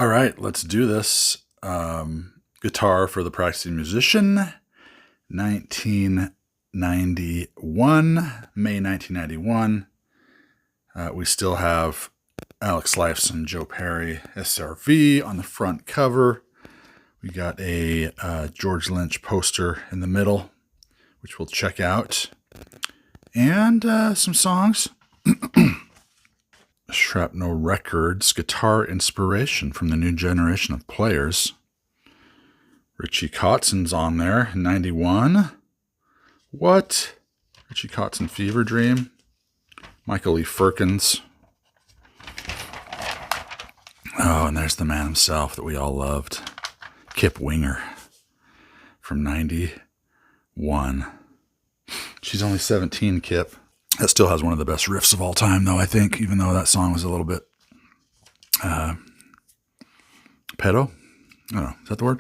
All right, let's do this. Guitar for the Practicing Musician, 1991, May 1991. We still have Alex Lifeson, Joe Perry, SRV on the front cover. We got a George Lynch poster in the middle, which we'll check out. And some songs. Shrapnel Records, Guitar Inspiration from the New Generation of Players. Richie Kotzen's on there, 91. What? Richie Kotzen, Fever Dream. Michael E. Firkins. Oh, and there's the man himself that we all loved. Kip Winger from 91. She's only 17, Kip. That still has one of the best riffs of all time, though, I think, even though that song was a little bit pedo. I don't know. Is that the word?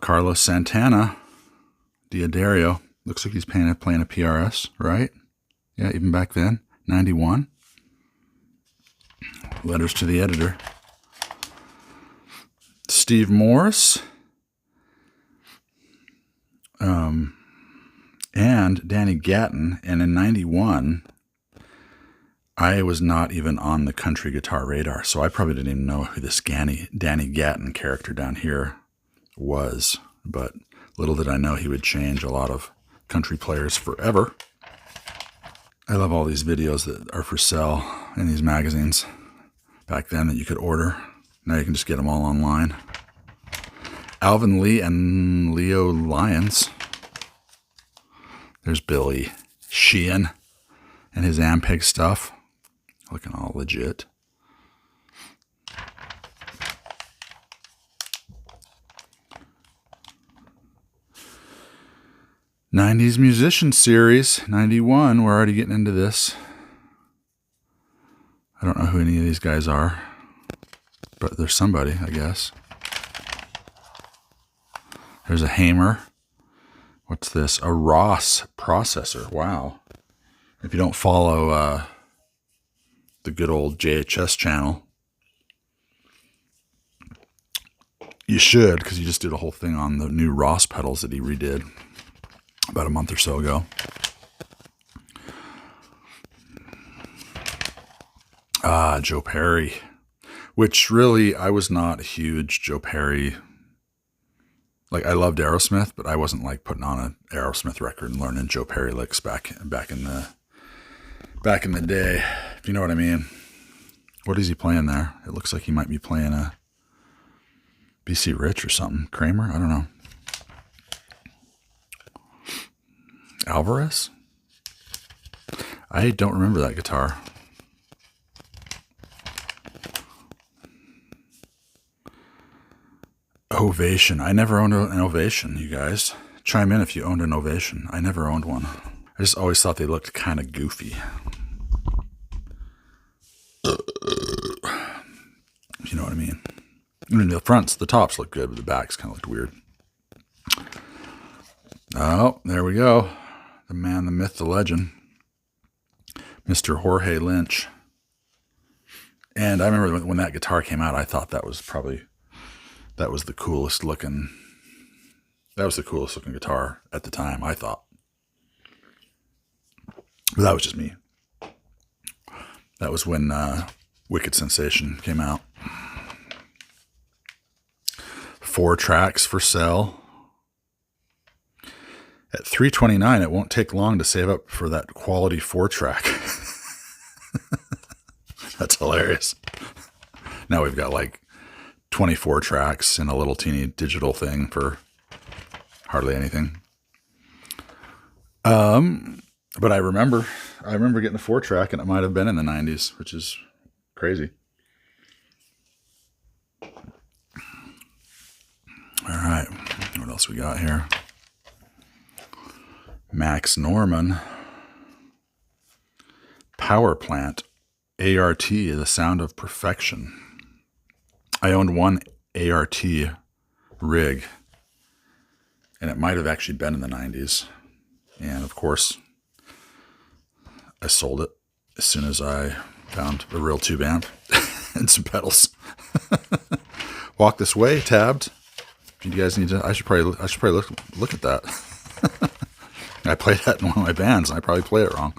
Carlos Santana, Diodario. Looks like he's playing a PRS, right? Yeah, even back then. 91. Letters to the Editor. Steve Morse. And Danny Gatton. And in 91, I was not even on the country guitar radar, so I probably didn't even know who this Danny Gatton character down here was. But little did I know he would change a lot of country players forever. I love all these videos that are for sale in these magazines back then that you could order. Now you can just get them all online. Alvin Lee and Leo Lyons. There's Billy Sheehan and his Ampeg stuff. Looking all legit. '90s Musician Series, 91. We're already getting into this. I don't know who any of these guys are, but there's somebody, I guess. There's a Hamer. What's this? A Ross processor. Wow. If you don't follow the good old JHS channel, you should, because he just did a whole thing on the new Ross pedals that he redid about a month or so ago. Joe Perry, which really, I was not a huge Joe Perry. Like, I loved Aerosmith, but I wasn't like putting on an Aerosmith record and learning Joe Perry licks back in the day, if you know what I mean. What is he playing there? It looks like he might be playing a BC Rich or something. Kramer? I don't know. Alvarez? I don't remember that guitar. Ovation. I never owned an Ovation, you guys. Chime in if you owned an Ovation. I never owned one. I just always thought they looked kind of goofy. If you know what I mean. I mean, the tops look good, but the backs kind of looked weird. Oh, there we go. The man, the myth, the legend. Mr. Jorge Lynch. And I remember when that guitar came out, I thought that was the coolest looking guitar at the time, I thought. But that was just me. That was when Wicked Sensation came out. 4 tracks for sale. At $329, it won't take long to save up for that quality 4-track. That's hilarious. Now we've got like 24 tracks in a little teeny digital thing for hardly anything. But I remember getting a 4-track, and it might have been in the 90s, which is crazy. All right, what else we got here? Max Norman. Power Plant. ART, The Sound of Perfection. I owned one ART rig, and it might have actually been in the 90s. And of course, I sold it as soon as I Found a real tube amp and some pedals. Walk This Way, tabbed. You guys need to. I should probably look at that. I played that in one of my bands, and I probably played it wrong.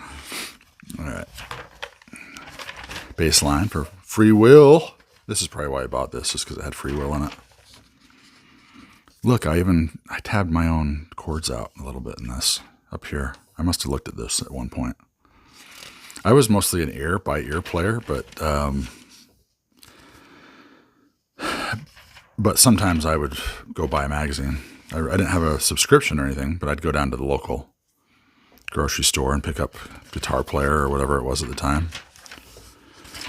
All right. Bass line for Free Will. This is probably why I bought this, just because it had Free Will in it. Look, I tabbed my own chords out a little bit in this up here. I must have looked at this at one point. I was mostly an ear-by-ear player, but sometimes I would go buy a magazine. I didn't have a subscription or anything, but I'd go down to the local grocery store and pick up Guitar Player or whatever it was at the time.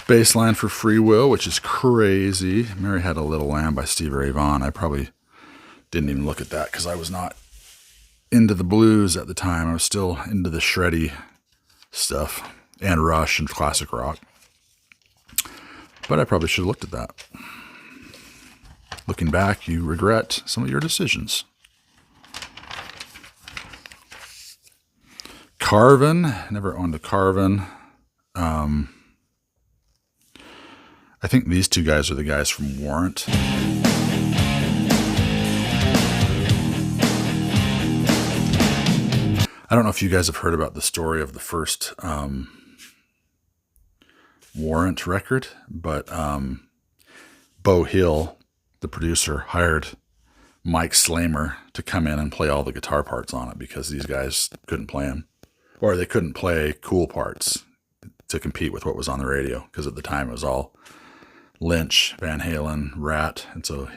Bass line for Free Will, which is crazy. Mary Had a Little Lamb by Stevie Ray Vaughan. I probably didn't even look at that because I was not into the blues at the time. I was still into the shreddy stuff and Rush and classic rock. But I probably should have looked at that. Looking back, you regret some of your decisions. Carvin. Never owned a Carvin. I think these two guys are the guys from Warrant. I don't know if you guys have heard about the story of the first Warrant record, but Beau Hill, the producer, hired Mike Slamer to come in and play all the guitar parts on it because these guys couldn't play them. Or they couldn't play cool parts to compete with what was on the radio, because at the time it was all Lynch, Van Halen, Rat, and so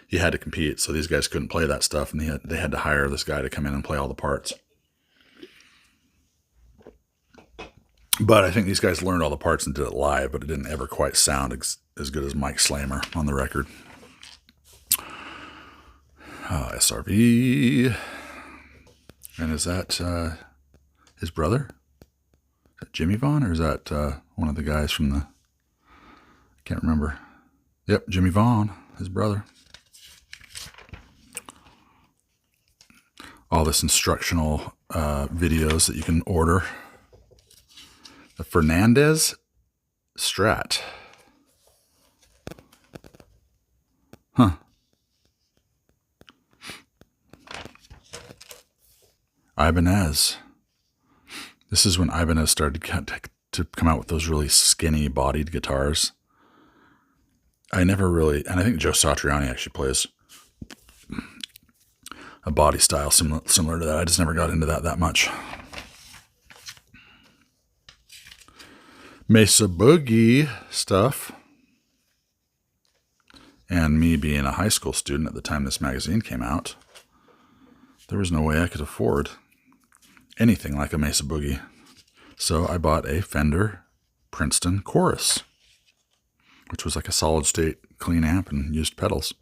he had to compete. So these guys couldn't play that stuff, and they had to hire this guy to come in and play all the parts. But I think these guys learned all the parts and did it live, but it didn't ever quite sound as good as Mike Slamer on the record. SRV. And is that his brother? Is that Jimmy Vaughn, or is that one of the guys from the... I can't remember. Yep, Jimmy Vaughn, his brother. All this instructional videos that you can order. The Fernandez Strat. Huh. Ibanez. This is when Ibanez started to come out with those really skinny bodied guitars. I never really, and I think Joe Satriani actually plays a body style similar to that. I just never got into that much. Mesa Boogie stuff. And me being a high school student at the time this magazine came out, there was no way I could afford anything like a Mesa Boogie. So I bought a Fender Princeton Chorus, which was like a solid state clean amp and used pedals.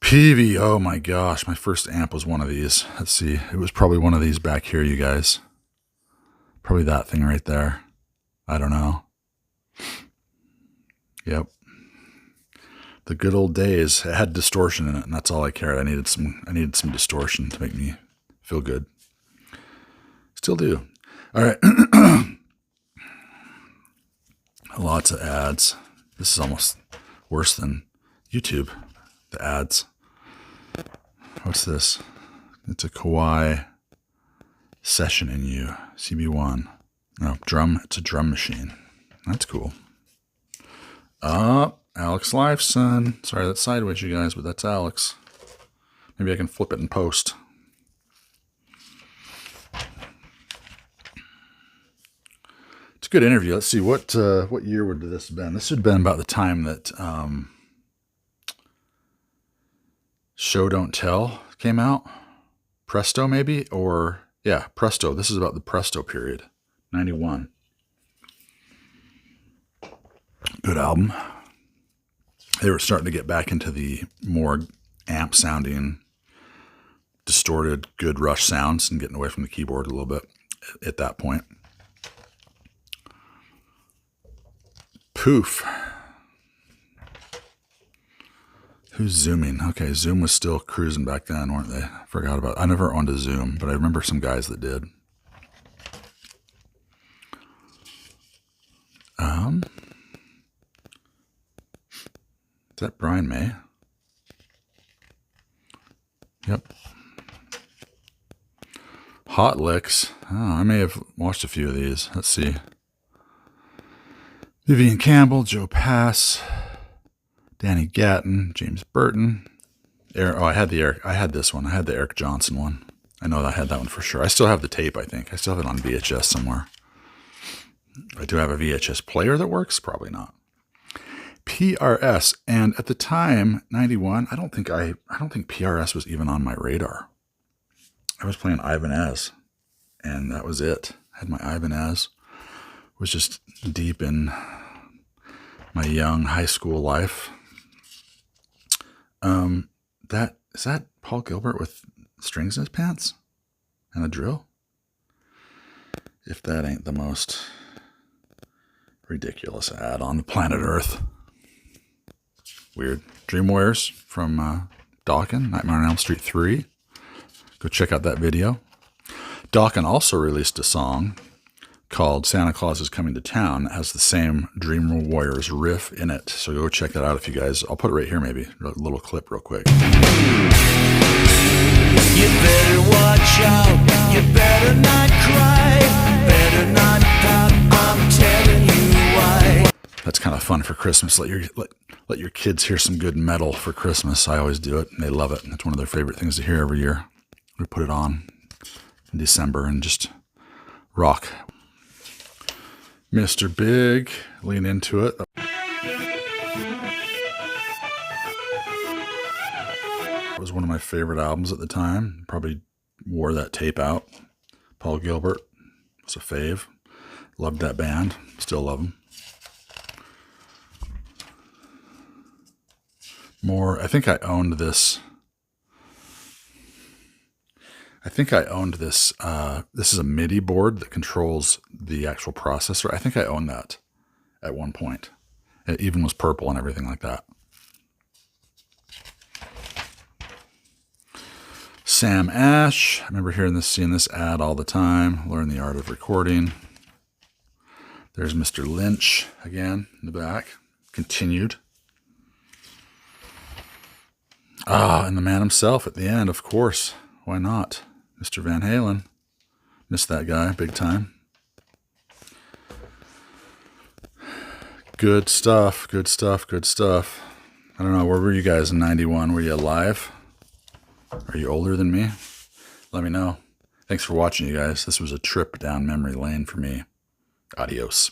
PV, oh my gosh, my first amp was one of these. Let's see, it was probably one of these back here, you guys. Probably that thing right there. I don't know. Yep. The good old days. It had distortion in it, and that's all I cared. I needed some distortion to make me feel good. Still do. All right. Lots of ads. This is almost worse than YouTube, the ads. What's this? It's a Kawhi Session in You, CB1. No, drum. It's a drum machine. That's cool. Alex Lifeson. Sorry, that's sideways, you guys, but that's Alex. Maybe I can flip it in post. It's a good interview. Let's see, what year would this have been? This would have been about the time that Show Don't Tell came out. Presto, maybe? Or, yeah, Presto. This is about the Presto period. 91. Good album. They were starting to get back into the more amp sounding, distorted, good Rush sounds and getting away from the keyboard a little bit at that point. Poof. Who's Zooming? Okay, Zoom was still cruising back then, weren't they? Forgot about it. I never owned a Zoom, but I remember some guys that did. Is that Brian May? Yep. Hot Licks. Oh, I may have watched a few of these. Let's see. Vivian Campbell, Joe Pass, Danny Gatton, James Burton. I had this one. I had the Eric Johnson one. I know I had that one for sure. I still have the tape, I think. I still have it on VHS somewhere. I do have a VHS player that works? Probably not. PRS, and at the time, 91, I don't think PRS was even on my radar. I was playing Ibanez, and that was it. I had my Ibanez. Was just deep in my young high school life. Is that Paul Gilbert with strings in his pants and a drill? If that ain't the most ridiculous ad on the planet Earth. Weird. Dream Warriors from Dawkins, Nightmare on Elm Street 3. Go check out that video. Dawkins also released a song called Santa Claus is Coming to Town. It has the same Dream Warriors riff in it. So go check that out if you guys. I'll put it right here maybe. A little clip real quick. You better watch out. You better not cry. Better not pout. I'm telling you why. That's kind of fun for Christmas. Let your kids hear some good metal for Christmas. I always do it, and they love it. It's one of their favorite things to hear every year. We put it on in December and just rock. Mr. Big, lean into it. It was one of my favorite albums at the time. Probably wore that tape out. Paul Gilbert was a fave. Loved that band. Still love them. More, I think I owned this. This is a MIDI board that controls the actual processor. I think I owned that at one point. It even was purple and everything like that. Sam Ash. I remember seeing this ad all the time. Learn the art of recording. There's Mr. Lynch again in the back. Continued. And the man himself at the end, of course. Why not? Mr. Van Halen. Missed that guy big time. Good stuff, good stuff, good stuff. I don't know, where were you guys in 91? Were you alive? Are you older than me? Let me know. Thanks for watching, you guys. This was a trip down memory lane for me. Adios.